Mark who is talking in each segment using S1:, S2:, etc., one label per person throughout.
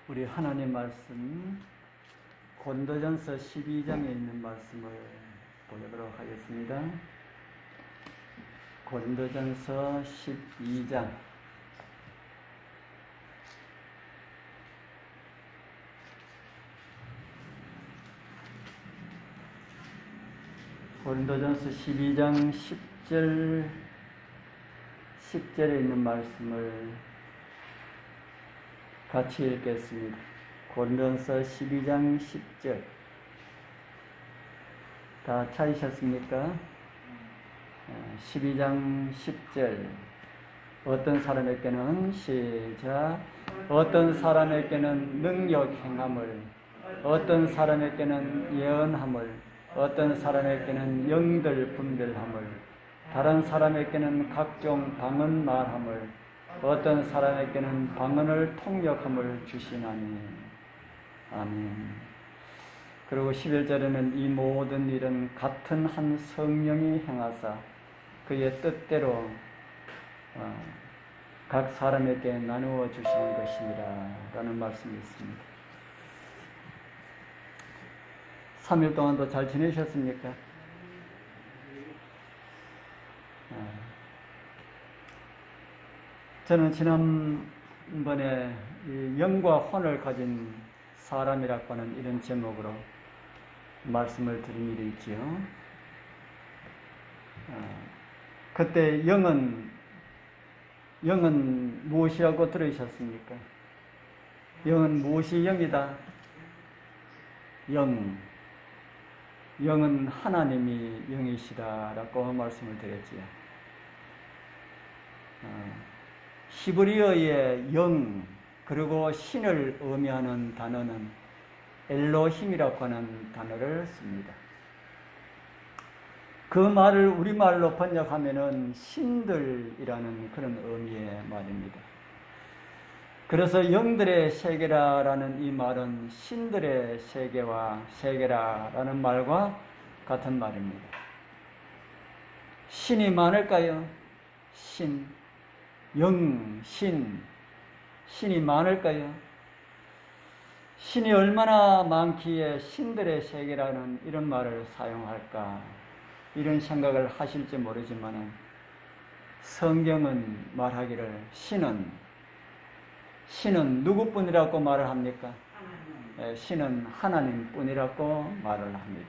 S1: 우리 하나님 말씀 고린도전서 12장에 있는 말씀을 보도록 하겠습니다. 고린도전서 12장 고린도전서 12장 10절에 있는 말씀을 같이 읽겠습니다. 고린도전서 12장 10절 다 찾으셨습니까? 12장 10절 어떤 사람에게는 시작 어떤 사람에게는 능력 행함을 어떤 사람에게는 예언함을 어떤 사람에게는 영들 분별함을 다른 사람에게는 각종 방언 말함을 어떤 사람에게는 방언을 통역함을 주시나니. 아멘. 그리고 11절에는 이 모든 일은 같은 한 성령이 행하사 그의 뜻대로 각 사람에게 나누어 주시는 것이니라 라는 말씀이 있습니다. 3일 동안도 잘 지내셨습니까? 저는 지난번에 영과 혼을 가진 사람이라고 하는 이런 제목으로 말씀을 드린 일이 있지요. 그때 영은 무엇이라고 들으셨습니까? 영은 무엇이 영이다? 영은 하나님이 영이시다라고 말씀을 드렸지요. 히브리어의 영 그리고 신을 의미하는 단어는 엘로힘이라고 하는 단어를 씁니다. 그 말을 우리말로 번역하면은 신들이라는 그런 의미의 말입니다. 그래서 영들의 세계라라는 이 말은 신들의 세계라라는 말과 같은 말입니다. 신이 많을까요? 신이 많을까요? 신이 얼마나 많기에 신들의 세계라는 이런 말을 사용할까? 이런 생각을 하실지 모르지만 성경은 말하기를 신은 누구뿐이라고 말을 합니까? 신은 하나님뿐이라고 말을 합니다.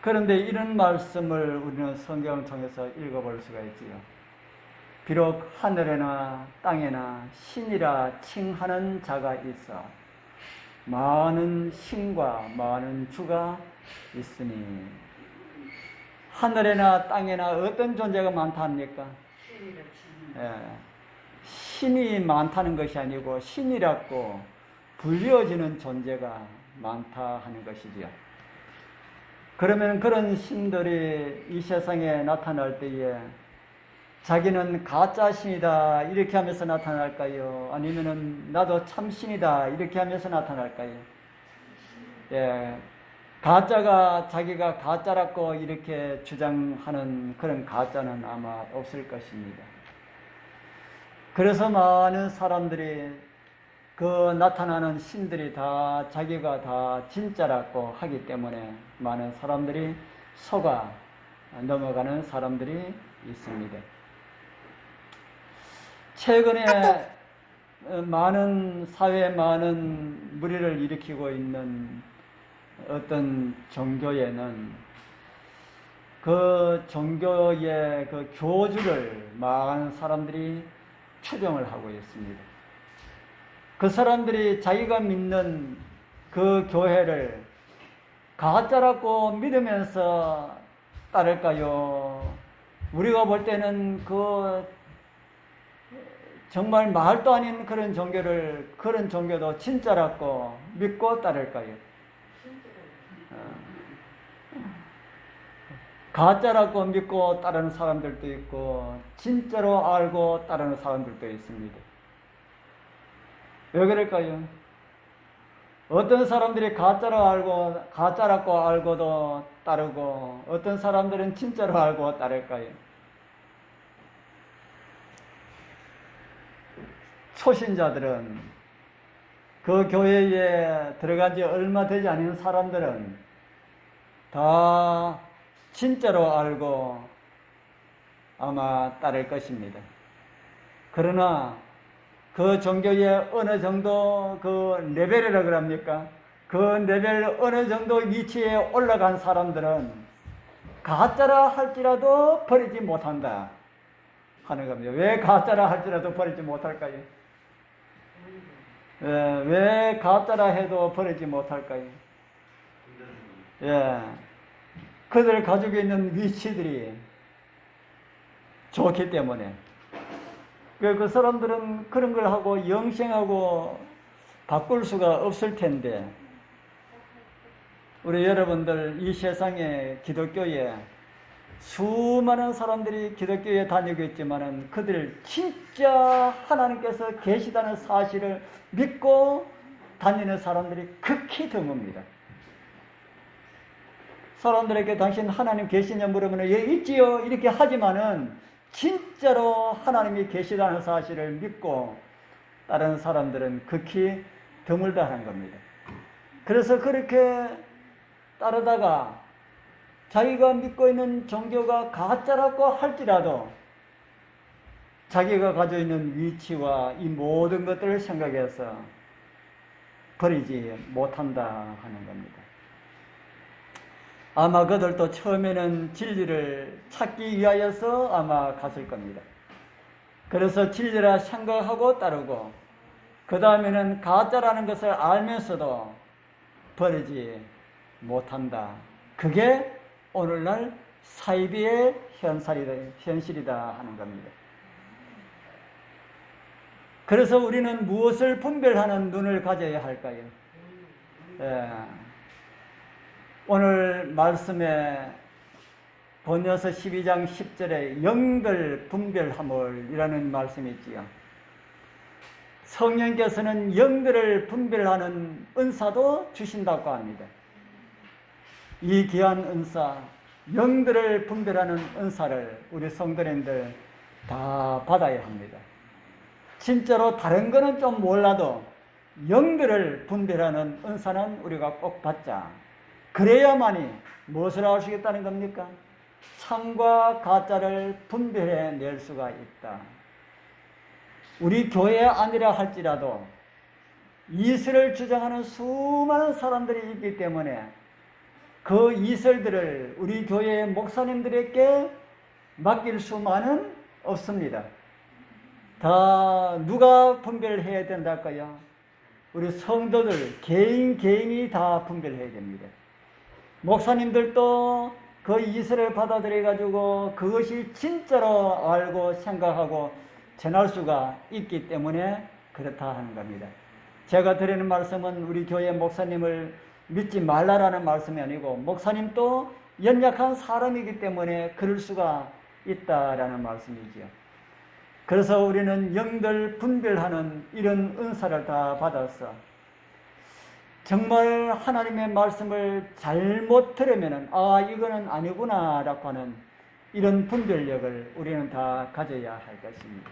S1: 그런데 이런 말씀을 우리는 성경을 통해서 읽어볼 수가 있지요. 비록 하늘에나 땅에나 신이라 칭하는 자가 있어 많은 신과 많은 주가 있으니 하늘에나 땅에나 어떤 존재가 많다 합니까? 신이 많다는 것이 아니고 신이라고 불려지는 존재가 많다 하는 것이지요. 그러면 그런 신들이 이 세상에 나타날 때에 자기는 가짜 신이다 이렇게 하면서 나타날까요? 아니면은 나도 참신이다 이렇게 하면서 나타날까요? 가짜가 자기가 가짜라고 이렇게 주장하는 그런 가짜는 아마 없을 것입니다. 그래서 많은 사람들이 그 나타나는 신들이 다 자기가 다 진짜라고 하기 때문에 많은 사람들이 속아 넘어가는 사람들이 있습니다. 최근에 사회에 많은 무리를 일으키고 있는 어떤 종교에는 그 종교의 그 교주를 많은 사람들이 추종을 하고 있습니다. 그 사람들이 자기가 믿는 그 교회를 가짜라고 믿으면서 따를까요? 우리가 볼 때는 정말 말도 아닌 그런 종교도 진짜라고 믿고 따를까요? 가짜라고 믿고 따르는 사람들도 있고 진짜로 알고 따르는 사람들도 있습니다. 왜 그럴까요? 어떤 사람들이 가짜라고 알고도 따르고 어떤 사람들은 진짜로 알고 따를까요? 초신자들은 그 교회에 들어간 지 얼마 되지 않은 사람들은 다 진짜로 알고 아마 따를 것입니다. 그러나 그 종교에 어느 정도 그 레벨이라 그럽니까? 그 레벨 어느 정도 위치에 올라간 사람들은 가짜라 할지라도 버리지 못한다 하는 겁니다. 왜 가짜라 할지라도 버리지 못할까요? 왜 가짜라 해도 버리지 못할까요? 그들 가지고 있는 위치들이 좋기 때문에. 그 사람들은 그런 걸 하고 영생하고 바꿀 수가 없을 텐데, 우리 여러분들 이 세상에 기독교에 수많은 사람들이 기독교에 다니고 있지만은 그들 진짜 하나님께서 계시다는 사실을 믿고 다니는 사람들이 극히 드뭅니다. 사람들에게 당신 하나님 계시냐 물으면 예 있지요 이렇게 하지만은 진짜로 하나님이 계시다는 사실을 믿고 다른 사람들은 극히 드물다 하는 겁니다. 그래서 그렇게 따르다가 자기가 믿고 있는 종교가 가짜라고 할지라도 자기가 가지고 있는 위치와 이 모든 것들을 생각해서 버리지 못한다 하는 겁니다. 아마 그들도 처음에는 진리를 찾기 위하여서 아마 갔을 겁니다. 그래서 진리라 생각하고 따르고 그 다음에는 가짜라는 것을 알면서도 버리지 못한다. 그게 오늘날 사이비의 현실이다 하는 겁니다. 그래서 우리는 무엇을 분별하는 눈을 가져야 할까요? 오늘 말씀에 본여서 12장 10절에 영들 분별함을이라는 말씀이 있지요. 성령께서는 영들을 분별하는 은사도 주신다고 합니다. 이 귀한 은사, 영들을 분별하는 은사를 우리 성도님들 다 받아야 합니다. 진짜로 다른 거는 좀 몰라도 영들을 분별하는 은사는 우리가 꼭 받자. 그래야만이 무엇을 알 수 있다는 겁니까? 참과 가짜를 분별해낼 수가 있다. 우리 교회 아니라 할지라도 이슬을 주장하는 수많은 사람들이 있기 때문에 그 이슬들을 우리 교회의 목사님들에게 맡길 수만은 없습니다. 다 누가 분별해야 된달까요? 우리 성도들 개인이 다 분별해야 됩니다. 목사님들도 그 이슬을 받아들여 가지고 그것이 진짜로 알고 생각하고 전할 수가 있기 때문에 그렇다 하는 겁니다. 제가 드리는 말씀은 우리 교회 목사님을 믿지 말라라는 말씀이 아니고 목사님도 연약한 사람이기 때문에 그럴 수가 있다라는 말씀이지요. 그래서 우리는 영들 분별하는 이런 은사를 다 받아서 정말 하나님의 말씀을 잘못 들으면은 이거는 아니구나 라고 하는 이런 분별력을 우리는 다 가져야 할 것입니다.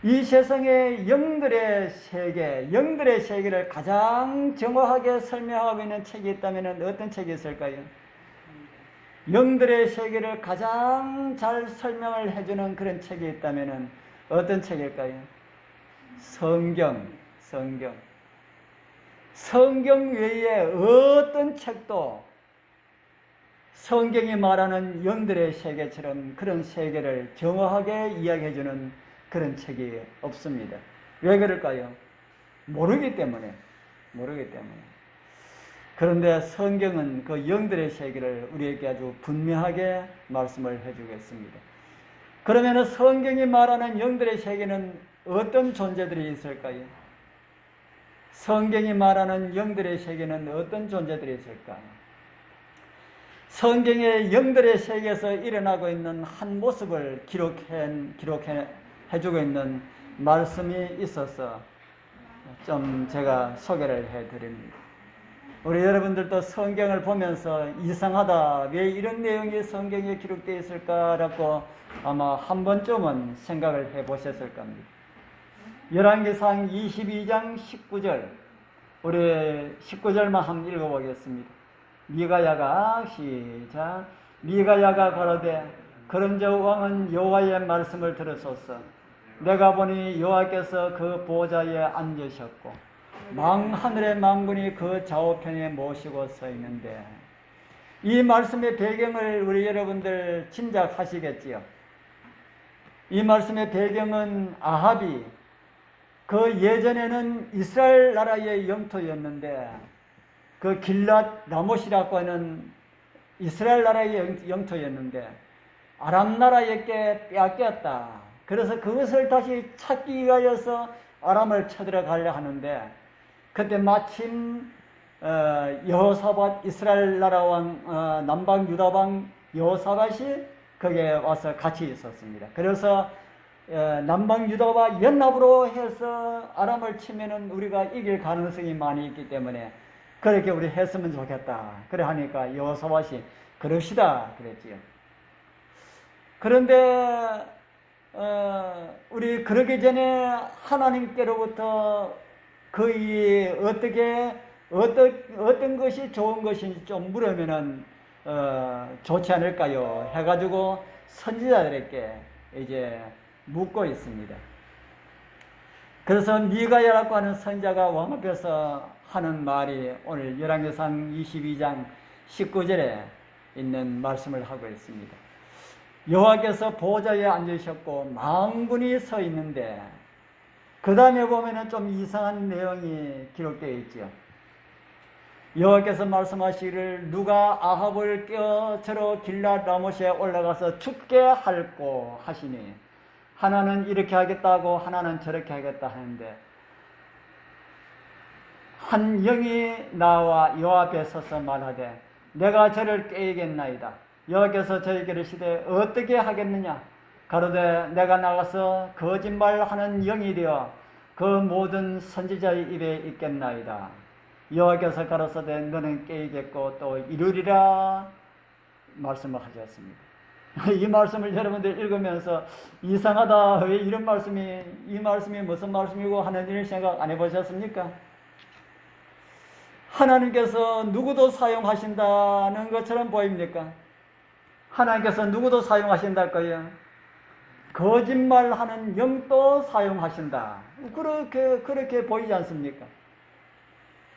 S1: 이 세상의 영들의 세계를 가장 정확하게 설명하고 있는 책이 있다면 어떤 책이 있을까요? 영들의 세계를 가장 잘 설명을 해주는 그런 책이 있다면 어떤 책일까요? 성경 외에 어떤 책도 성경이 말하는 영들의 세계처럼 그런 세계를 정확하게 이야기해주는 그런 책이 없습니다. 왜 그럴까요? 모르기 때문에. 그런데 성경은 그 영들의 세계를 우리에게 아주 분명하게 말씀을 해주겠습니다. 그러면 성경이 말하는 영들의 세계는 어떤 존재들이 있을까요? 성경이 말하는 영들의 세계는 어떤 존재들이 있을까요? 성경의 영들의 세계에서 일어나고 있는 한 모습을 기록해주고 있는 말씀이 있어서 좀 제가 소개를 해드립니다. 우리 여러분들도 성경을 보면서 이상하다, 왜 이런 내용이 성경에 기록되어 있을까라고 아마 한 번쯤은 생각을 해보셨을 겁니다. 열왕기상 22장 19절, 우리 19절만 한번 읽어보겠습니다. 미가야가 시작. 미가야가 가로되 그런즉 왕은 여호와의 말씀을 들으소서. 내가 보니 여호와께서 그 보좌에 앉으셨고 하늘의 만군이 그 좌우편에 모시고 서 있는데, 이 말씀의 배경을 우리 여러분들 짐작하시겠지요. 이 말씀의 배경은 아합이 그 예전에는 이스라엘 나라의 영토였는데, 그 길랏 라못이라고 하는 이스라엘 나라의 영토였는데 아람 나라에게 빼앗겼다. 그래서 그것을 다시 찾기 위하여서 아람을 쳐들어가려 하는데, 그때 마침 여호사밧 이스라엘 나라 왕 남방 유다 왕 여호사밧이 거기에 와서 같이 있었습니다. 그래서 남방 유다와 연합으로 해서 아람을 치면은 우리가 이길 가능성이 많이 있기 때문에 그렇게 우리 했으면 좋겠다. 그래 하니까 여호사밧이 그럽시다 그랬지요. 그런데 우리 그러기 전에 하나님께로부터 거의 어떤 것이 좋은 것인지 좀 물으면은 좋지 않을까요? 해가지고 선지자들에게 이제 묻고 있습니다. 그래서 미가야라고 하는 선자가 왕 앞에서 하는 말이 오늘 열왕기상 22장 19절에 있는 말씀을 하고 있습니다. 여호와께서 보좌에 앉으셨고 만군이 서 있는데, 그 다음에 보면은 좀 이상한 내용이 기록되어 있죠. 여호와께서 말씀하시기를 누가 아합을 껴 저러 길랏 라못에 올라가서 죽게 할꼬 하시니, 하나는 이렇게 하겠다고 하나는 저렇게 하겠다 하는데, 한 영이 나와 여호와 앞에 서서 말하되 내가 저를 깨이겠나이다. 여호와께서 저에게 이르시되 어떻게 하겠느냐. 가로되 내가 나가서 거짓말하는 영이 되어 그 모든 선지자의 입에 있겠나이다. 여호와께서 가로사대 너는 깨이겠고 또 이루리라 말씀을 하셨습니다. 이 말씀을 여러분들 읽으면서 이상하다, 왜 이런 말씀이, 이 말씀이 무슨 말씀이고 하는 이런 생각 안 해보셨습니까? 하나님께서 누구도 사용하신다는 것처럼 보입니까? 하나님께서 누구도 사용하신달까요? 거짓말하는 영도 사용하신다. 그렇게 보이지 않습니까?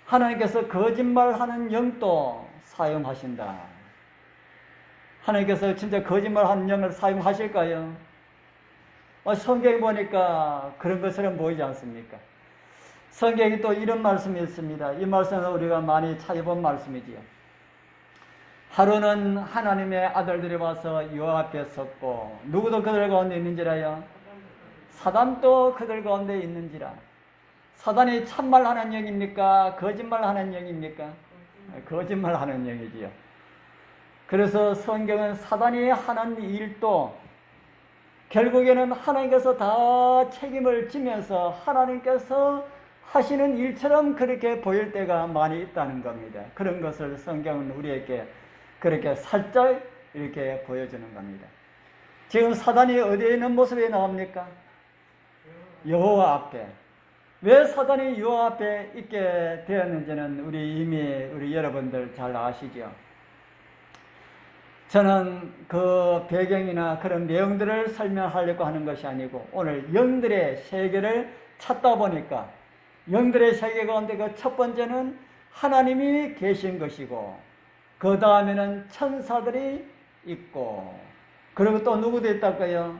S1: 하나님께서 거짓말하는 영도 사용하신다. 하나님께서 진짜 거짓말하는 영을 사용하실까요? 성경에 보니까 그런 것처럼 보이지 않습니까? 성경에 또 이런 말씀이 있습니다. 이 말씀은 우리가 많이 찾아본 말씀이지요. 하루는 하나님의 아들들이 와서 여호와 앞에 섰고 누구도 그들 가운데 있는지라요? 사단도 그들 가운데 있는지라. 사단이 참말하는 영입니까? 거짓말하는 영입니까? 거짓말하는 영이지요. 그래서 성경은 사단이 하는 일도 결국에는 하나님께서 다 책임을 지면서 하나님께서 하시는 일처럼 그렇게 보일 때가 많이 있다는 겁니다. 그런 것을 성경은 우리에게 그렇게 살짝 이렇게 보여주는 겁니다. 지금 사단이 어디에 있는 모습이 나옵니까? 여호와 앞에. 왜 사단이 여호와 앞에 있게 되었는지는 우리 여러분들 잘 아시죠? 저는 그 배경이나 그런 내용들을 설명하려고 하는 것이 아니고 오늘 영들의 세계를 찾다 보니까 영들의 세계 가운데 그 첫 번째는 하나님이 계신 것이고 그 다음에는 천사들이 있고 그리고 또 누구도 있다고요?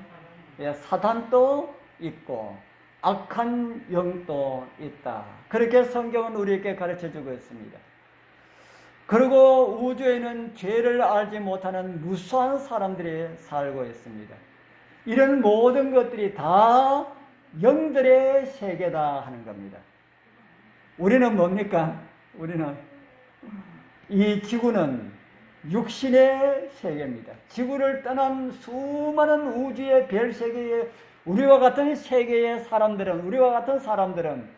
S1: 사단도 있고 악한 영도 있다. 그렇게 성경은 우리에게 가르쳐주고 있습니다. 그리고 우주에는 죄를 알지 못하는 무수한 사람들이 살고 있습니다. 이런 모든 것들이 다 영들의 세계다 하는 겁니다. 우리는 뭡니까? 우리는 이 지구는 육신의 세계입니다. 지구를 떠난 수많은 우주의 별 세계에 우리와 같은 세계의 사람들은, 우리와 같은 사람들은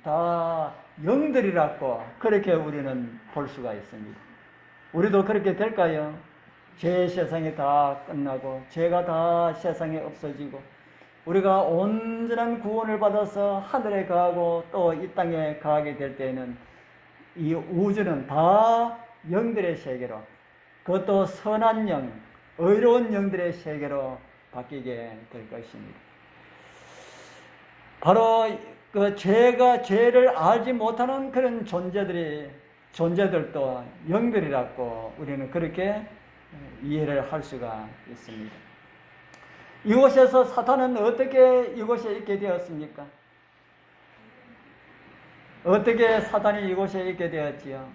S1: 다 영들이라고 그렇게 우리는 볼 수가 있습니다. 우리도 그렇게 될까요? 죄의 세상이 다 끝나고 죄가 다 세상에 없어지고 우리가 온전한 구원을 받아서 하늘에 거하고 또 이 땅에 거하게 될 때에는 이 우주는 다 영들의 세계로, 그것도 선한 영, 의로운 영들의 세계로 바뀌게 될 것입니다. 바로 그 죄를 알지 못하는 그런 존재들도 영들이라고 우리는 그렇게 이해를 할 수가 있습니다. 이곳에서 사탄은 어떻게 이곳에 있게 되었습니까? 어떻게 사탄이 이곳에 있게 되었지요?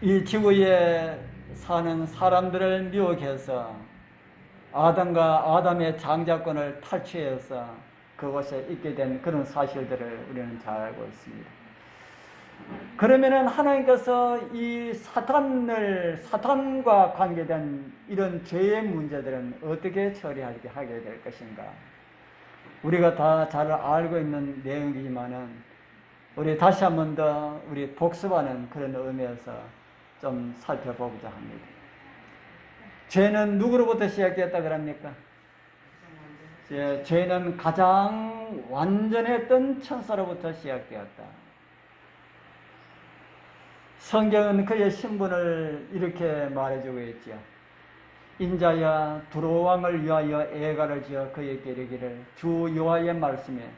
S1: 이 지구에 사는 사람들을 미혹해서 아담의 장자권을 탈취해서 그곳에 있게 된 그런 사실들을 우리는 잘 알고 있습니다. 그러면은 하나님께서 이 사탄과 관계된 이런 죄의 문제들은 어떻게 처리하게 하게 될 것인가? 우리가 다 잘 알고 있는 내용이지만은 우리 다시 한 번 더 우리 복습하는 그런 의미에서 좀 살펴보고자 합니다. 죄는 누구로부터 시작되었다 그럽니까? 죄는 가장 완전했던 천사로부터 시작되었다. 성경은 그의 신분을 이렇게 말해주고 있지요. 인자야 두로 왕을 위하여 애가를 지어 그에게 이르기를 주 여호와의 말씀에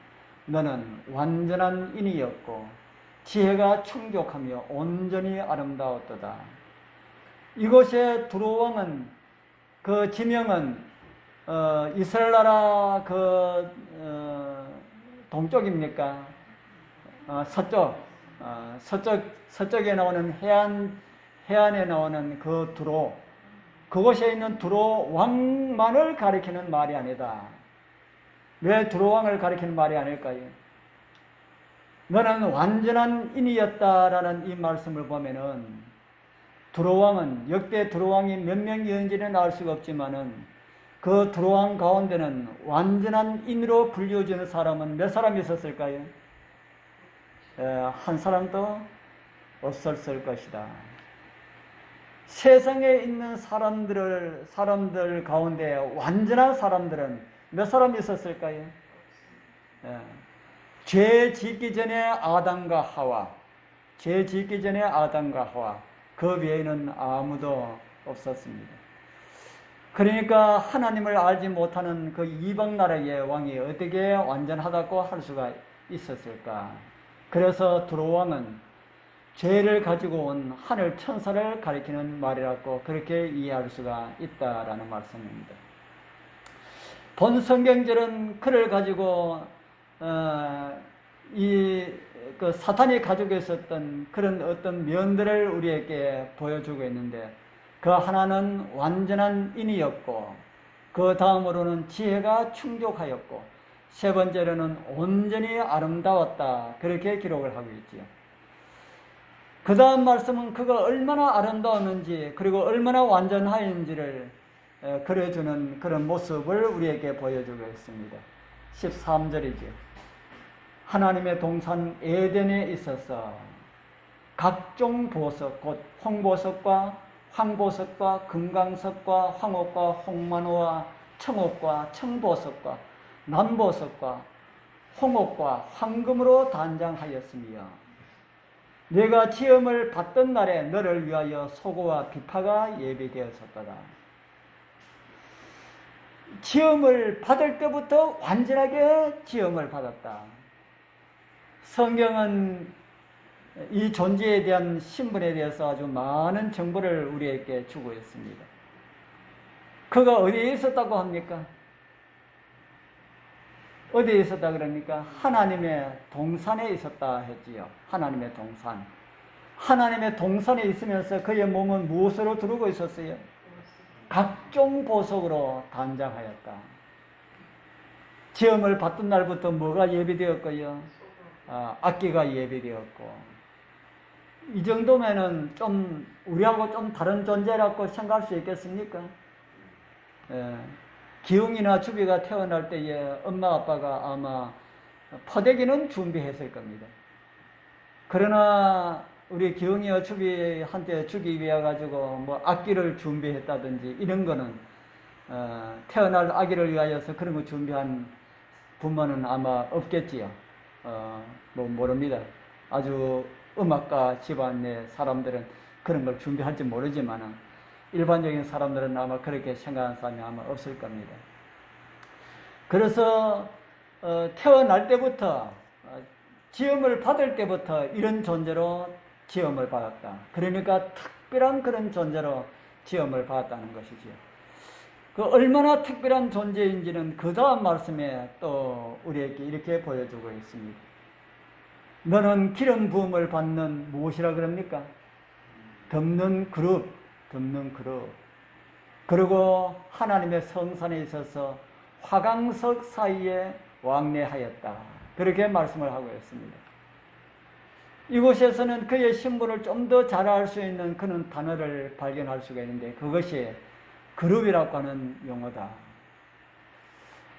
S1: 너는 완전한 인이었고 지혜가 충족하며 온전히 아름다웠도다. 이곳에 두로 왕은 그 지명은 이스라엘 나라 동쪽입니까? 서쪽에 나오는 해안에 나오는 그 두로, 그곳에 있는 두로 왕만을 가리키는 말이 아니다. 왜 두로 왕을 가리키는 말이 아닐까요? 너는 완전한 인이었다라는 이 말씀을 보면은 두로 왕은 역대 두로 왕이 몇 명이었는지는 알 수가 없지만은 그 두로 왕 가운데는 완전한 인으로 불려지는 사람은 몇 사람이 있었을까요? 한 사람도 없었을 것이다. 세상에 있는 사람들 가운데 완전한 사람들은 몇 사람이 있었을까요? 죄 짓기 전에 아담과 하와, 그 외에는 아무도 없었습니다. 그러니까 하나님을 알지 못하는 그 이방 나라의 왕이 어떻게 완전하다고 할 수가 있었을까? 그래서 두로 왕은 죄를 가지고 온 하늘 천사를 가리키는 말이라고 그렇게 이해할 수가 있다라는 말씀입니다. 본 성경절은 그를 가지고 그 사탄이 가지고 있었던 그런 어떤 면들을 우리에게 보여주고 있는데, 그 하나는 완전한 인이었고, 그 다음으로는 지혜가 충족하였고, 세 번째로는 온전히 아름다웠다, 그렇게 기록을 하고 있지요. 그 다음 말씀은 그가 얼마나 아름다웠는지 그리고 얼마나 완전하였는지를 그려주는 그런 모습을 우리에게 보여주고 있습니다. 13절이죠. 하나님의 동산 에덴에 있어서 각종 보석, 곧 홍보석과 황보석과 금강석과 황옥과 홍만호와 청옥과 청보석과 남보석과 홍옥과 황금으로 단장하였으며 내가 지음을 받던 날에 너를 위하여 소고와 비파가 예비되었었더라. 지음을 받을 때부터 완전하게 지음을 받았다. 성경은 이 존재에 대한 신분에 대해서 아주 많은 정보를 우리에게 주고 있습니다. 그가 어디에 있었다고 합니까? 어디에 있었다 그럽니까? 하나님의 동산에 있었다 했지요. 하나님의 동산. 하나님의 동산에 있으면서 그의 몸은 무엇으로 두르고 있었어요? 각종 보석으로 단장하였다. 지음을 받던 날부터 뭐가 예비되었고요? 악기가 예비되었고. 이 정도면은 좀 우리하고 좀 다른 존재라고 생각할 수 있겠습니까? 기웅이나 주비가 태어날 때에 엄마 아빠가 아마 퍼대기는 준비했을 겁니다. 그러나 우리 기웅이와 주비한테 주기 위해 가지고 뭐 악기를 준비했다든지 이런 거는 태어날 아기를 위하여서 그런 거 준비한 부모는 아마 없겠지요. 뭐 모릅니다. 아주 음악가 집안의 사람들은 그런 걸 준비할지 모르지만 일반적인 사람들은 아마 그렇게 생각하는 사람이 아마 없을 겁니다. 그래서 태어날 때부터 지음을 받을 때부터 이런 존재로 지음을 받았다. 그러니까 특별한 그런 존재로 지음을 받았다는 것이지요. 그 얼마나 특별한 존재인지는 그 다음 말씀에 또 우리에게 이렇게 보여주고 있습니다. 너는 기름 부음을 받는 무엇이라 그럽니까? 덮는 그룹. 그리고 하나님의 성산에 있어서 화강석 사이에 왕래하였다. 그렇게 말씀을 하고 있습니다. 이곳에서는 그의 신분을 좀 더 잘 알 수 있는 그런 단어를 발견할 수가 있는데 그것이 그룹이라고 하는 용어다.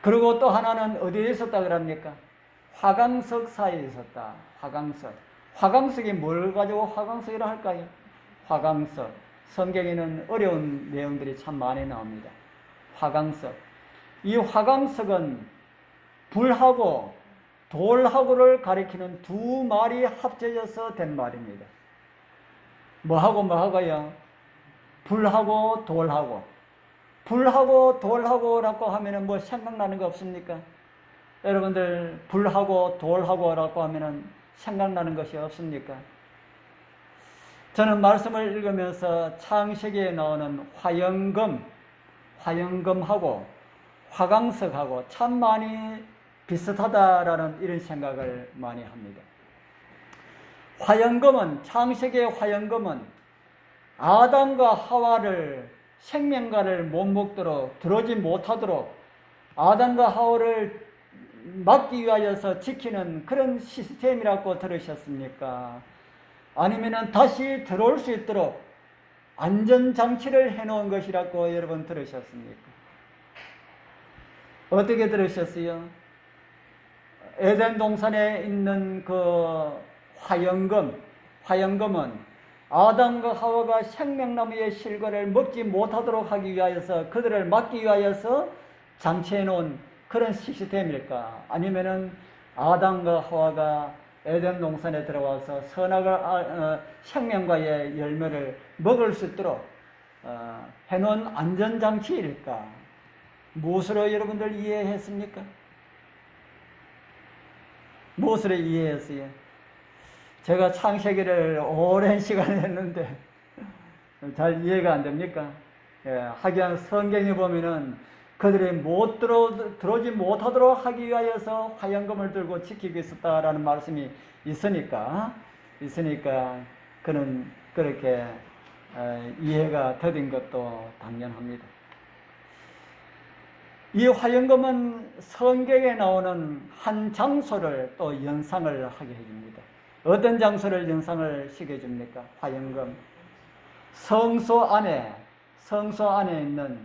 S1: 그리고 또 하나는 어디에 있었다 그럽니까? 화강석 사이에 있었다. 화강석이 뭘 가지고 화강석이라 할까요? 화강석. 성경에는 어려운 내용들이 참 많이 나옵니다. 화강석. 이 화강석은 불하고 돌하고를 가리키는 두 말이 합쳐져서 된 말입니다. 뭐하고요? 불하고 돌하고. 불하고 돌하고라고 하면은 뭐 생각나는 거 없습니까? 여러분들 불하고 돌하고라고 하면은 생각나는 것이 없습니까? 저는 말씀을 읽으면서 창세기에 나오는 화영금하고 화강석하고 참 많이 비슷하다라는 이런 생각을 많이 합니다. 창세기의 화영금은 아담과 하와를 생명과를 못 먹도록 들어오지 못하도록 아담과 하와를 막기 위하여서 지키는 그런 시스템이라고 들으셨습니까? 아니면은 다시 들어올 수 있도록 안전장치를 해놓은 것이라고 여러분 들으셨습니까? 어떻게 들으셨어요? 에덴 동산에 있는 그 화영금은 아담과 하와가 생명나무의 실과를 먹지 못하도록 하기 위하여서 그들을 막기 위하여서 장치해 놓은 그런 시스템일까? 아니면은 아담과 하와가 에덴 동산에 들어와서 선악을 생명과의 열매를 먹을 수 있도록 해놓은 안전장치일까? 무엇으로 여러분들 이해했습니까? 무엇으로 이해했어요? 제가 창세기를 오랜 시간 했는데 잘 이해가 안 됩니까? 하기야 성경에 보면은 그들이 들어오지 못하도록 하기 위하여서 화영금을 들고 지키고 있었다라는 말씀이 있으니까 그는 그렇게 이해가 더딘 것도 당연합니다. 이 화영금은 성경에 나오는 한 장소를 또 연상을 하게 해줍니다. 어떤 장소를 연상을 시켜줍니까? 화영금. 성소 안에 있는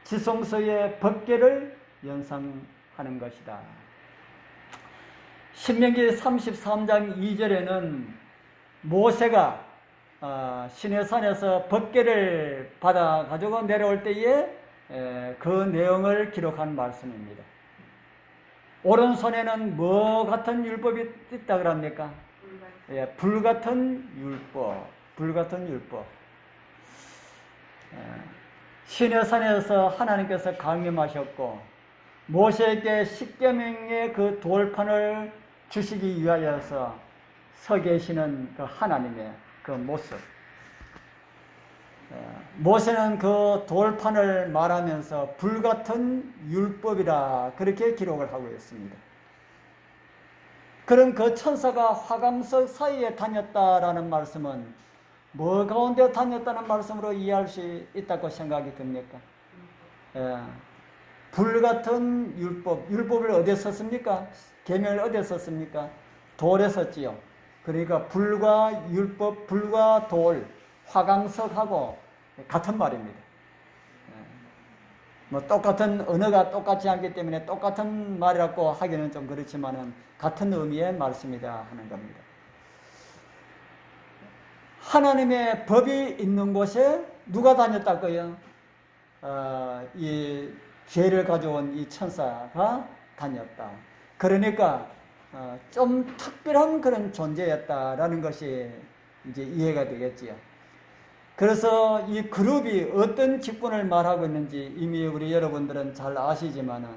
S1: 지성소의 법궤를 연상하는 것이다. 신명기 33장 2절에는 모세가 시내산에서 법궤를 받아 가지고 내려올 때에 그 내용을 기록한 말씀입니다. 오른손에는 뭐 같은 율법이 있다 그럽니까? 불같은 율법. 시내산에서 하나님께서 강림하셨고 모세에게 십계명의 그 돌판을 주시기 위하여서 서 계시는 그 하나님의 그 모습. 모세는 그 돌판을 말하면서 불같은 율법이라 그렇게 기록을 하고 있습니다. 그런 그 천사가 화강석 사이에 다녔다라는 말씀은 뭐 가운데 다녔다는 말씀으로 이해할 수 있다고 생각이 듭니까? 불같은 율법을 어디에 썼습니까? 계명을 어디에 썼습니까? 돌에 썼지요. 그러니까 불과 율법, 불과 돌, 화강석하고 같은 말입니다. 뭐 똑같은 언어가 똑같지 않기 때문에 똑같은 말이라고 하기는 좀 그렇지만은 같은 의미의 말씀이다 하는 겁니다. 하나님의 법이 있는 곳에 누가 다녔다고요? 이 죄를 가져온 이 천사가 다녔다. 그러니까 좀 특별한 그런 존재였다라는 것이 이제 이해가 되겠지요. 그래서 이 그룹이 어떤 직분을 말하고 있는지 이미 우리 여러분들은 잘 아시지만은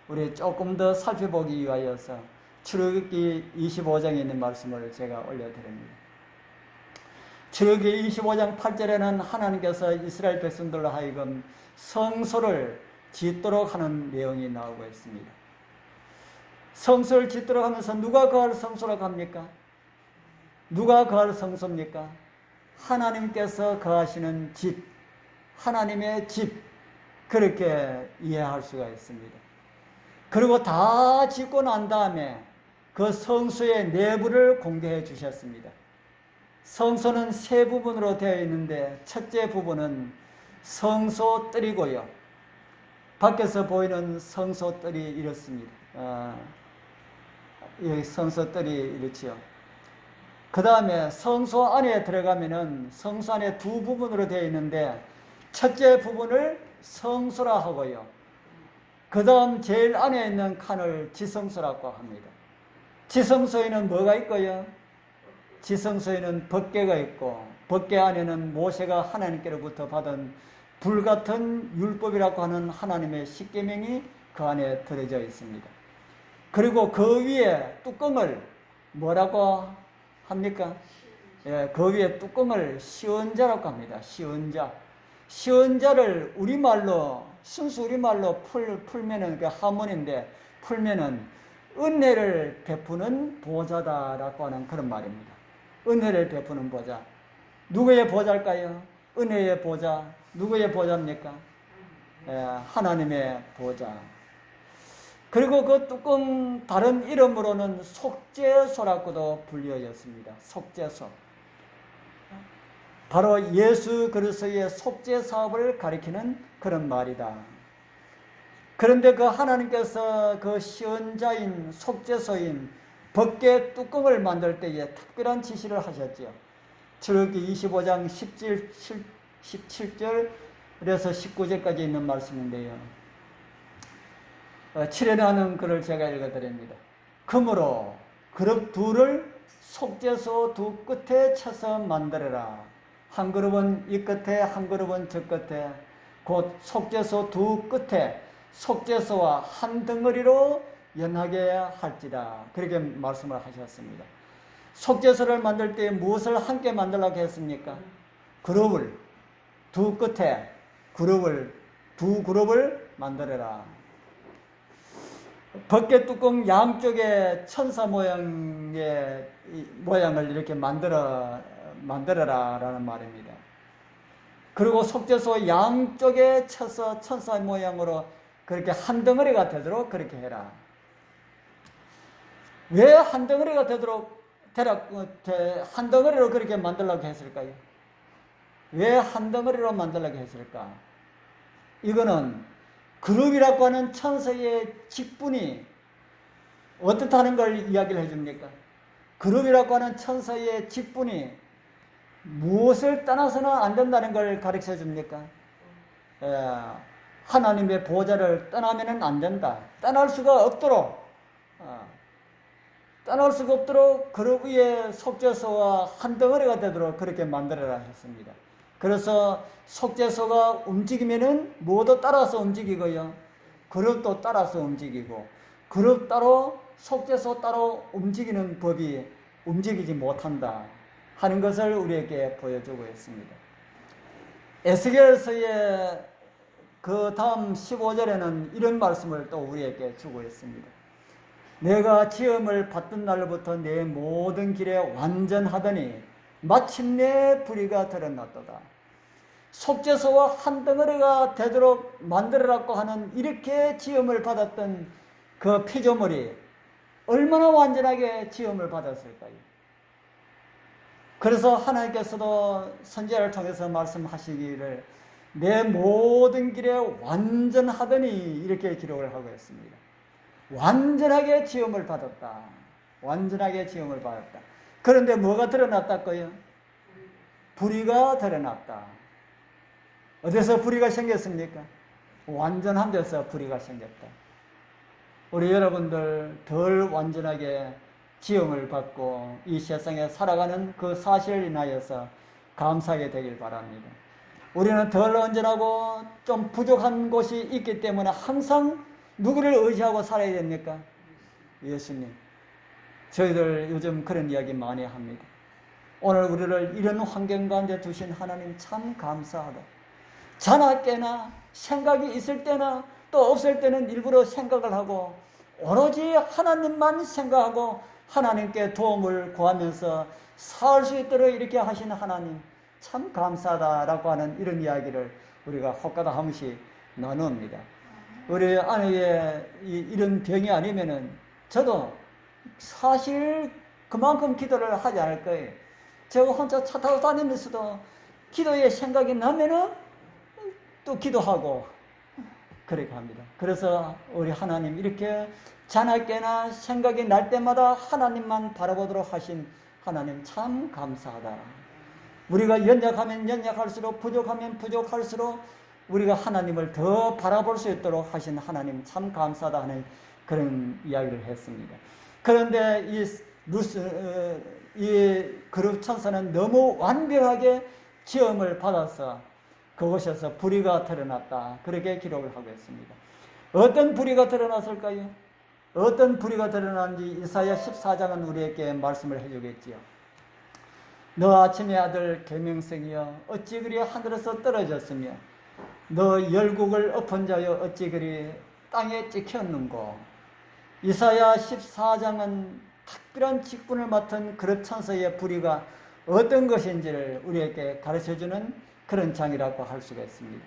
S1: 우리 조금 더 살펴보기 위하여서 출애굽기 25장에 있는 말씀을 제가 올려드립니다. 출애굽기 25장 8절에는 하나님께서 이스라엘 백성들로 하여금 성소를 짓도록 하는 내용이 나오고 있습니다. 성소를 짓도록 하면서 누가 거할 성소라고 합니까? 누가 거할 성소입니까? 하나님께서 거하시는 집, 하나님의 집, 그렇게 이해할 수가 있습니다. 그리고 다 짓고 난 다음에 그 성소의 내부를 공개해 주셨습니다. 성소는 세 부분으로 되어 있는데 첫째 부분은 성소 뜰이고요. 밖에서 보이는 성소 뜰이 이렇습니다. 이 성소 뜰이 이렇지요. 그 다음에 성소 안에 들어가면은 성소 안에 두 부분으로 되어 있는데 첫째 부분을 성소라 하고요. 그 다음 제일 안에 있는 칸을 지성소라고 합니다. 지성소에는 뭐가 있고요? 지성소에는 법궤가 있고 법궤 안에는 모세가 하나님께로부터 받은 불같은 율법이라고 하는 하나님의 십계명이 그 안에 들어져 있습니다. 그리고 그 위에 뚜껑을 뭐라고 합니까? 예, 그 위에 뚜껑을 시은자라고 합니다. 시은자. 시은자를 우리말로, 순수 우리말로 풀면은 그 하문인데, 풀면은 은혜를 베푸는 보좌다라고 하는 그런 말입니다. 은혜를 베푸는 보좌. 누구의 보좌일까요? 은혜의 보좌. 누구의 보좌입니까? 예, 하나님의 보좌. 그리고 그 뚜껑 다른 이름으로는 속죄소라고도 불려졌습니다. 속죄소. 바로 예수 그리스도의 속죄 사업을 가리키는 그런 말이다. 그런데 그 하나님께서 그 시은자인 속죄소인 법궤 뚜껑을 만들 때에 특별한 지시를 하셨지요. 출애굽기 25장 17절에서 19절까지 있는 말씀인데요. 칠해나는 글을 제가 읽어드립니다. 그러므로 그룹 둘을 속죄소 두 끝에 쳐서 만들어라. 한 그룹은 이 끝에 한 그룹은 저 끝에 곧 속죄소 두 끝에 속죄소와 한 덩어리로 연하게 할지라. 그렇게 말씀을 하셨습니다. 속죄소를 만들 때 무엇을 함께 만들라고 했습니까? 그룹을 두 끝에 두 그룹을 만들어라. 법궤 뚜껑 양쪽에 천사 모양을 이렇게 만들어라라는 말입니다. 그리고 속죄소 양쪽에 쳐서 천사 모양으로 그렇게 한 덩어리가 되도록 그렇게 해라. 왜 한 덩어리가 되도록 한 덩어리로 그렇게 만들려고 했을까요? 왜 한 덩어리로 만들려고 했을까? 이거는 그룹이라고 하는 천사의 직분이 어떻다는 걸 이야기를 해줍니까? 그룹이라고 하는 천사의 직분이 무엇을 떠나서는 안 된다는 걸 가르쳐 줍니까? 하나님의 보좌를 떠나면 안 된다. 떠날 수가 없도록 그룹 위에 속죄소와 한 덩어리가 되도록 그렇게 만들어라 했습니다. 그래서 속죄소가 움직이면은 모두 따라서 움직이고요. 그룹도 따라서 움직이고, 그룹 따로, 속죄소 따로 움직이는 법이 움직이지 못한다 하는 것을 우리에게 보여주고 있습니다. 에스겔서의 그 다음 15절에는 이런 말씀을 또 우리에게 주고 있습니다. 내가 지음을 받던 날부터 내 모든 길에 완전하더니 마침내 불의가 드러났도다. 속죄소와 한 덩어리가 되도록 만들어라고 하는 이렇게 지음을 받았던 그 피조물이 얼마나 완전하게 지음을 받았을까요? 그래서 하나님께서도 선지자를 통해서 말씀하시기를 내 모든 길에 완전하더니 이렇게 기록을 하고 있습니다. 완전하게 지음을 받았다. 완전하게 지음을 받았다. 그런데 뭐가 드러났다고요? 불의가 드러났다. 어디서 불의가 생겼습니까? 완전한 데서 불의가 생겼다. 우리 여러분들 덜 완전하게 지음을 받고 이 세상에 살아가는 그 사실을 인하여서 감사하게 되길 바랍니다. 우리는 덜 온전하고 좀 부족한 곳이 있기 때문에 항상 누구를 의지하고 살아야 됩니까? 예수님. 저희들 요즘 그런 이야기 많이 합니다. 오늘 우리를 이런 환경 가운데 두신 하나님 참 감사하다. 자나 깨나 생각이 있을 때나 또 없을 때는 일부러 생각을 하고 오로지 하나님만 생각하고 하나님께 도움을 구하면서 살 수 있도록 이렇게 하신 하나님 참 감사하다라고 하는 이런 이야기를 우리가 혹가다 한 번씩 나눕니다. 우리 아내의 이런 병이 아니면은 저도 사실 그만큼 기도를 하지 않을 거예요. 제가 혼자 차 타고 다니면서도 기도의 생각이 나면은 또 기도하고 그렇게 합니다. 그래서 우리 하나님 이렇게 자나깨나 생각이 날 때마다 하나님만 바라보도록 하신 하나님 참 감사하다. 우리가 연약하면 연약할수록 부족하면 부족할수록 우리가 하나님을 더 바라볼 수 있도록 하신 하나님 참 감사하다 하는 그런 이야기를 했습니다. 그런데 이 그룹 천사는 너무 완벽하게 지음을 받아서 그곳에서 불의가 드러났다. 그렇게 기록을 하고 있습니다. 어떤 불의가 드러났을까요? 어떤 불의가 드러났는지 이사야 14장은 우리에게 말씀을 해주겠지요. 너 아침의 아들 계명성이여 어찌 그리 하늘에서 떨어졌으며 너 열국을 엎은 자여 어찌 그리 땅에 찍혔는고. 이사야 14장은 특별한 직분을 맡은 그릇 천사의 불의가 어떤 것인지를 우리에게 가르쳐주는 그런 장이라고 할 수가 있습니다.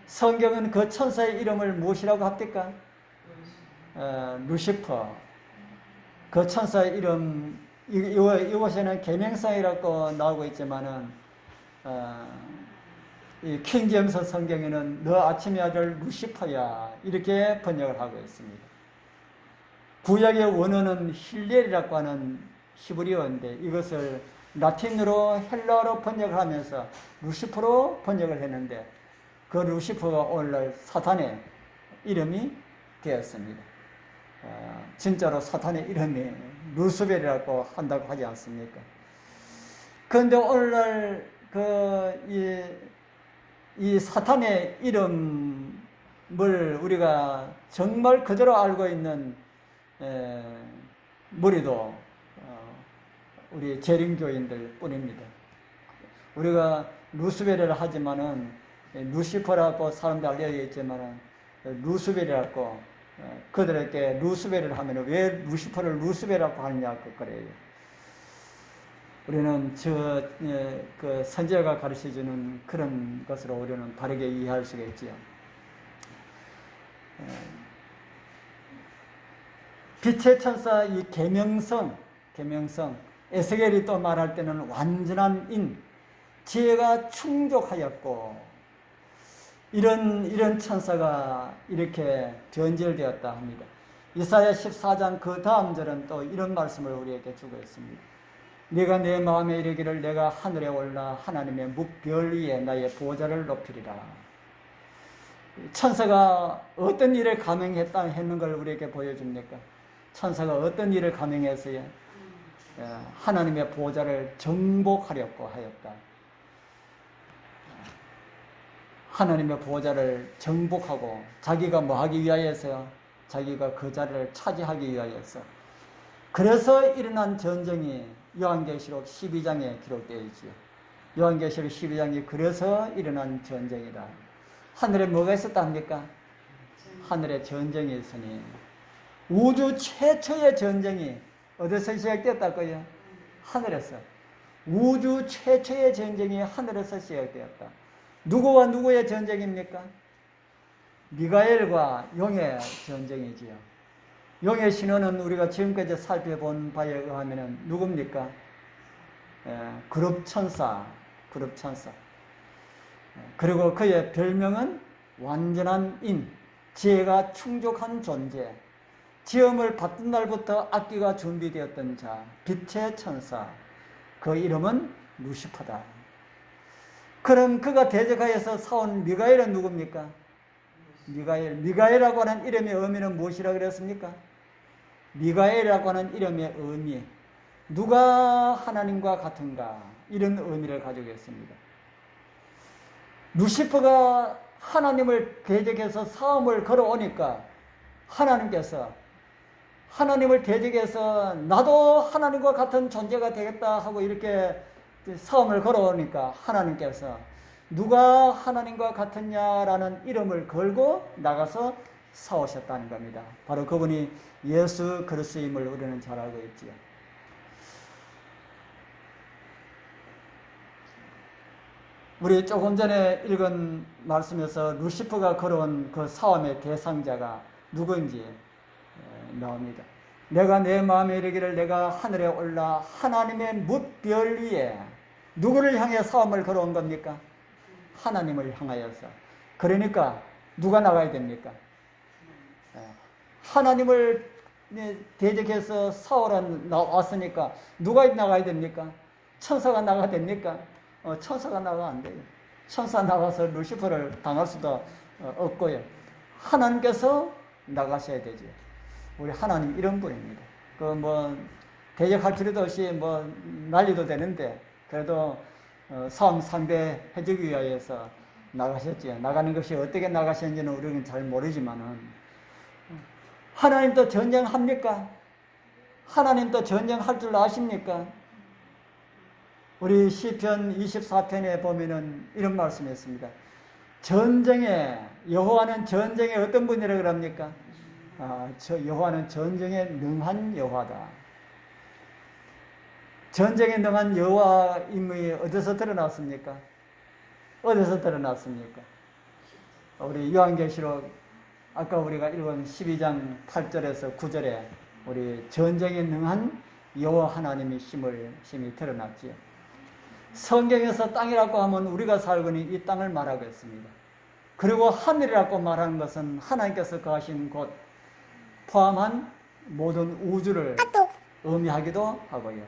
S1: 성경은 그 천사의 이름을 무엇이라고 합니까? 루시퍼. 그 천사의 이름 이곳에는 계명성이라고 나오고 있지만은 이 킹제임스 성경에는 너 아침의 아들 루시퍼야 이렇게 번역을 하고 있습니다. 구약의 원어는 힐렐이라고 하는 히브리어인데 이것을 라틴어로 헬라어로 번역을 하면서 루시퍼로 번역을 했는데 그 루시퍼가 오늘날 사탄의 이름이 되었습니다. 진짜로 사탄의 이름이 루스벨이라고 한다고 하지 않습니까? 그런데 오늘날 이 사탄의 이름을 우리가 정말 그대로 알고 있는 무리도 우리 재림교인들 뿐입니다. 우리가 루스벨을 하지만은 루시퍼라고 사람들 알려있지만은 루스벨이라고 그들에게 루스벨을 하면 왜 루시퍼를 루스벨이라고 하느냐 그래요. 우리는 그 선지자가 가르쳐주는 그런 것으로 우리는 다르게 이해할 수가 있지요. 빛의 천사 이 계명성 에스겔이 또 말할 때는 완전한 인, 지혜가 충족하였고 이런 천사가 이렇게 변질되었다 합니다. 이사야 14장 그 다음 절은 또 이런 말씀을 우리에게 주고 있습니다. 네가 내 마음에 이르기를 내가 하늘에 올라 하나님의 묵별 위에 나의 보좌를 높이리라. 천사가 어떤 일을 감행했다 했는 걸 우리에게 보여줍니까? 천사가 어떤 일을 감행했어요? 하나님의 보좌를 정복하려고 하였다. 하나님의 보좌를 정복하고 자기가 뭐 하기 위하여서요? 자기가 그 자리를 차지하기 위하여서. 그래서 일어난 전쟁이 요한계시록 12장에 기록되어 있지요. 요한계시록 12장이 그래서 일어난 전쟁이다. 하늘에 뭐가 있었다 합니까? 하늘에 전쟁이 있으니 우주 최초의 전쟁이 어디서 시작되었다고요? 하늘에서. 우주 최초의 전쟁이 하늘에서 시작되었다. 누구와 누구의 전쟁입니까? 미가엘과 용의 전쟁이지요. 용의 신호는 우리가 지금까지 살펴본 바에 의하면 누굽니까? 그룹 천사. 그리고 그의 별명은 완전한 인, 지혜가 충족한 존재, 지음을 받던 날부터 악기가 준비되었던 자, 빛의 천사. 그 이름은 루시퍼다. 그럼 그가 대적하여서 사온 미가엘은 누굽니까? 미가엘이라고 하는 이름의 의미는 무엇이라고 그랬습니까? 미가엘이라고 하는 이름의 의미, 누가 하나님과 같은가, 이런 의미를 가지고 있습니다. 루시퍼가 하나님을 대적해서 싸움을 걸어오니까 하나님께서 하나님을 대적해서 나도 하나님과 같은 존재가 되겠다 하고 이렇게 싸움을 걸어오니까 하나님께서 누가 하나님과 같으냐라는 이름을 걸고 나가서 싸우셨다는 겁니다. 바로 그분이 예수 그리스도임을 우리는 잘 알고 있지요. 우리 조금 전에 읽은 말씀에서 루시퍼가 걸어온 그 싸움의 대상자가 누구인지 나옵니다. 내가 내 마음에 이르기를 내가 하늘에 올라 하나님의 뭇별 위에 누구를 향해 싸움을 걸어온 겁니까? 하나님을 향하여서. 그러니까 누가 나가야 됩니까? 하나님을 대적해서 싸우러 나왔으니까 누가 나가야 됩니까? 천사가 나가야 됩니까? 천사가 나가면 안 돼요. 천사 나가서 루시퍼를 당할 수도 없고요. 하나님께서 나가셔야 되죠. 우리 하나님 이런 분입니다. 대적할 필요도 없이 난리도 되는데 그래도 싸움 상대해주기 위하여서 나가셨지요. 나가는 것이 어떻게 나가셨는지는 우리는 잘 모르지만은 하나님도 전쟁합니까? 하나님도 전쟁할 줄 아십니까? 우리 시편 24편에 보면은 이런 말씀이 있습니다. 여호와는 전쟁에 어떤 분이라고 그럽니까? 여호와는 전쟁에 능한 여호와다. 전쟁에 능한 여호와임이 어디서 드러났습니까? 어디서 드러났습니까? 우리 요한계시록 아까 우리가 읽은 12장 8절에서 9절에 우리 전쟁에 능한 여호와 하나님의 힘이 드러났지요. 성경에서 땅이라고 하면 우리가 살고 있는 이 땅을 말하고 있습니다. 그리고 하늘이라고 말하는 것은 하나님께서 거하신 곳 포함한 모든 우주를 의미하기도 하고요.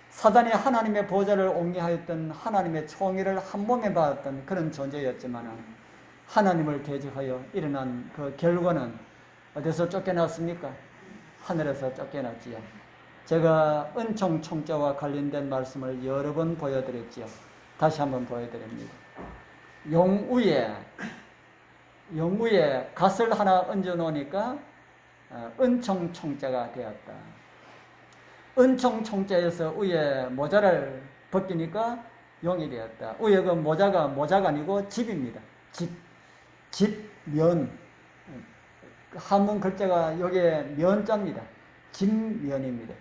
S1: 사단이 하나님의 보좌를 옹리하였던 하나님의 총의를 한 몸에 받았던 그런 존재였지만 하나님을 대적하여 일어난 그 결과는 어디서 쫓겨났습니까? 하늘에서 쫓겨났지요. 제가 은총 총자와 관련된 말씀을 여러 번 보여드렸지요. 다시 한번 보여드립니다. 용 위에 갓을 하나 얹어 놓으니까 은총 총자가 되었다. 은총 총자에서 위에 모자를 벗기니까 용이 되었다. 위에 그 모자가 아니고 집입니다. 집면. 한문 글자가 여기에 면자입니다. 집면입니다.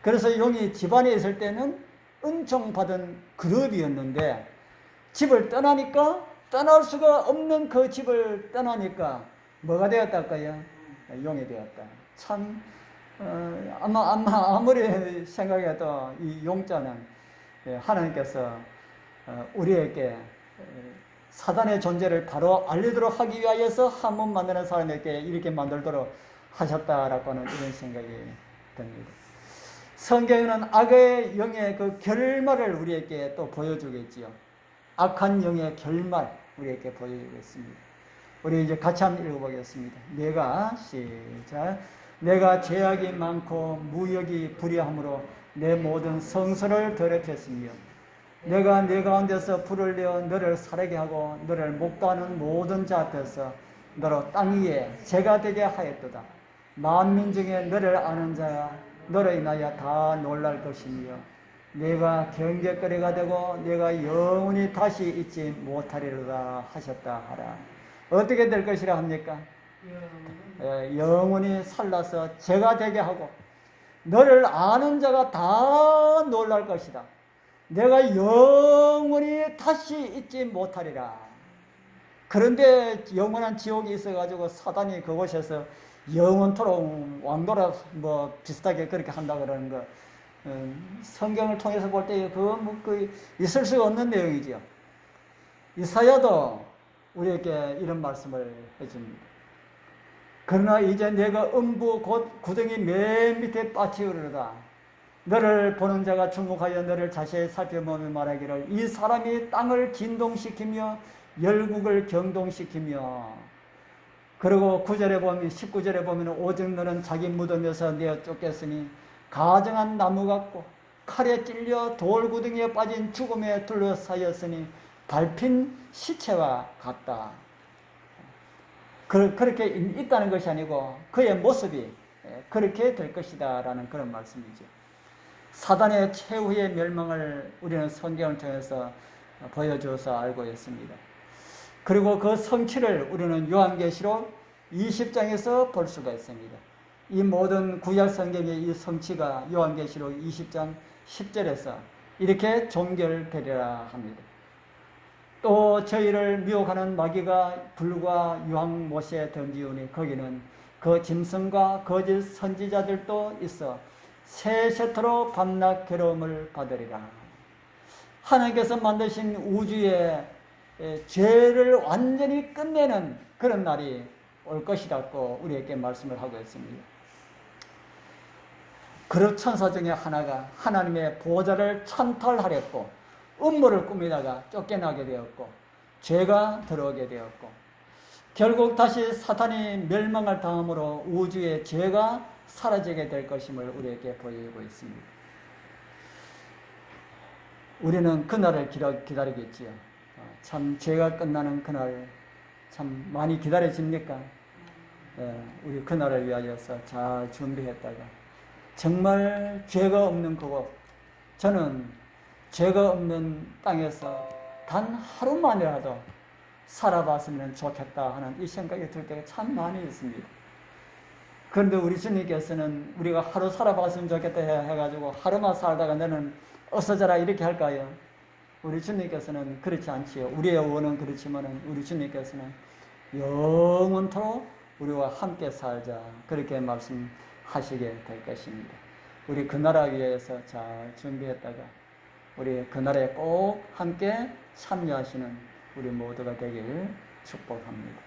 S1: 그래서 용이 집안에 있을 때는 은총받은 그릇이었는데 집을 떠나니까 떠날 수가 없는 그 집을 떠나니까 뭐가 되었달까요? 용이 되었다. 참 아무리 생각해도 이 용자는 하나님께서 우리에게 사단의 존재를 바로 알리도록 하기 위하여서 한 몸 만드는 사람에게 이렇게 만들도록 하셨다라고 하는 이런 생각이 듭니다. 성경에는 악의 영의 그 결말을 우리에게 또 보여주겠지요. 악한 영의 결말 우리에게 보여주고 있습니다. 우리 이제 같이 한번 읽어보겠습니다. 내가 죄악이 많고 무역이 불의함으로 내 모든 성소를 더럽혔으며 내가 네 가운데서 불을 내어 너를 살게 하고 너를 목도하는 모든 자 앞에서 너로 땅 위에 죄가 되게 하였도다. 만민 중에 너를 아는 자야 너로 인하여 다 놀랄 것이며 내가 경계거리가 되고 내가 영원히 다시 잊지 못하리로다 하셨다 하라. 어떻게 될 것이라 합니까? 영원히 살라서 죄가 되게 하고 너를 아는 자가 다 놀랄 것이다. 내가 영원히 다시 잊지 못하리라. 그런데 영원한 지옥이 있어가지고 사단이 그곳에서 영원토록 왕노릇 비슷하게 그렇게 한다 그러는 거 성경을 통해서 볼 때 그 있을 수가 없는 내용이지요. 이사야도 우리에게 이런 말씀을 해줍니다. 그러나 이제 내가 음부 곧 구덩이 맨 밑에 빠치우리로다. 너를 보는 자가 주목하여 너를 자세히 살펴보며 말하기를 이 사람이 땅을 진동시키며 열국을 경동시키며 그리고 9절에 보면 19절에 보면 오직 너는 자기 무덤에서 내어 쫓겼으니 가정한 나무 같고 칼에 찔려 돌구덩이에 빠진 죽음에 둘러싸였으니 밟힌 시체와 같다. 그렇게 있다는 것이 아니고 그의 모습이 그렇게 될 것이다 라는 그런 말씀이죠. 사단의 최후의 멸망을 우리는 성경을 통해서 보여줘서 알고 있습니다. 그리고 그 성취를 우리는 요한계시록 20장에서 볼 수가 있습니다. 이 모든 구약 성경의 이 성취가 요한계시록 20장 10절에서 이렇게 종결되리라 합니다. 또 저희를 미혹하는 마귀가 불과 유황못에 던지우니 거기는 그 짐승과 거짓 선지자들도 있어 세세토록 밤낮 괴로움을 받으리라. 하나님께서 만드신 우주의 죄를 완전히 끝내는 그런 날이 올 것이라고 우리에게 말씀을 하고 있습니다. 그룹 천사 중에 하나가 하나님의 보좌를 찬탈하렸고 음모를 꾸미다가 쫓겨나게 되었고 죄가 들어오게 되었고 결국 다시 사탄이 멸망을 당함으로 우주의 죄가 사라지게 될 것임을 우리에게 보이고 있습니다. 우리는 그날을 기다리겠지요. 참 죄가 끝나는 그날 참 많이 기다려집니까? 우리 그날을 위하여서 잘 준비했다가 정말 죄가 없는 그곳, 저는 죄가 없는 땅에서 단 하루만이라도 살아봤으면 좋겠다 하는 이 생각이 들 때가 참 많이 있습니다. 그런데 우리 주님께서는 우리가 하루 살아봤으면 좋겠다 해가지고 하루만 살다가 너는 없어져라 이렇게 할까요? 우리 주님께서는 그렇지 않지요. 우리의 원은 그렇지만 우리 주님께서는 영원토록 우리와 함께 살자 그렇게 말씀하시게 될 것입니다. 우리 그 나라 위해서 잘 준비했다가 우리 그 나라에 꼭 함께 참여하시는 우리 모두가 되길 축복합니다.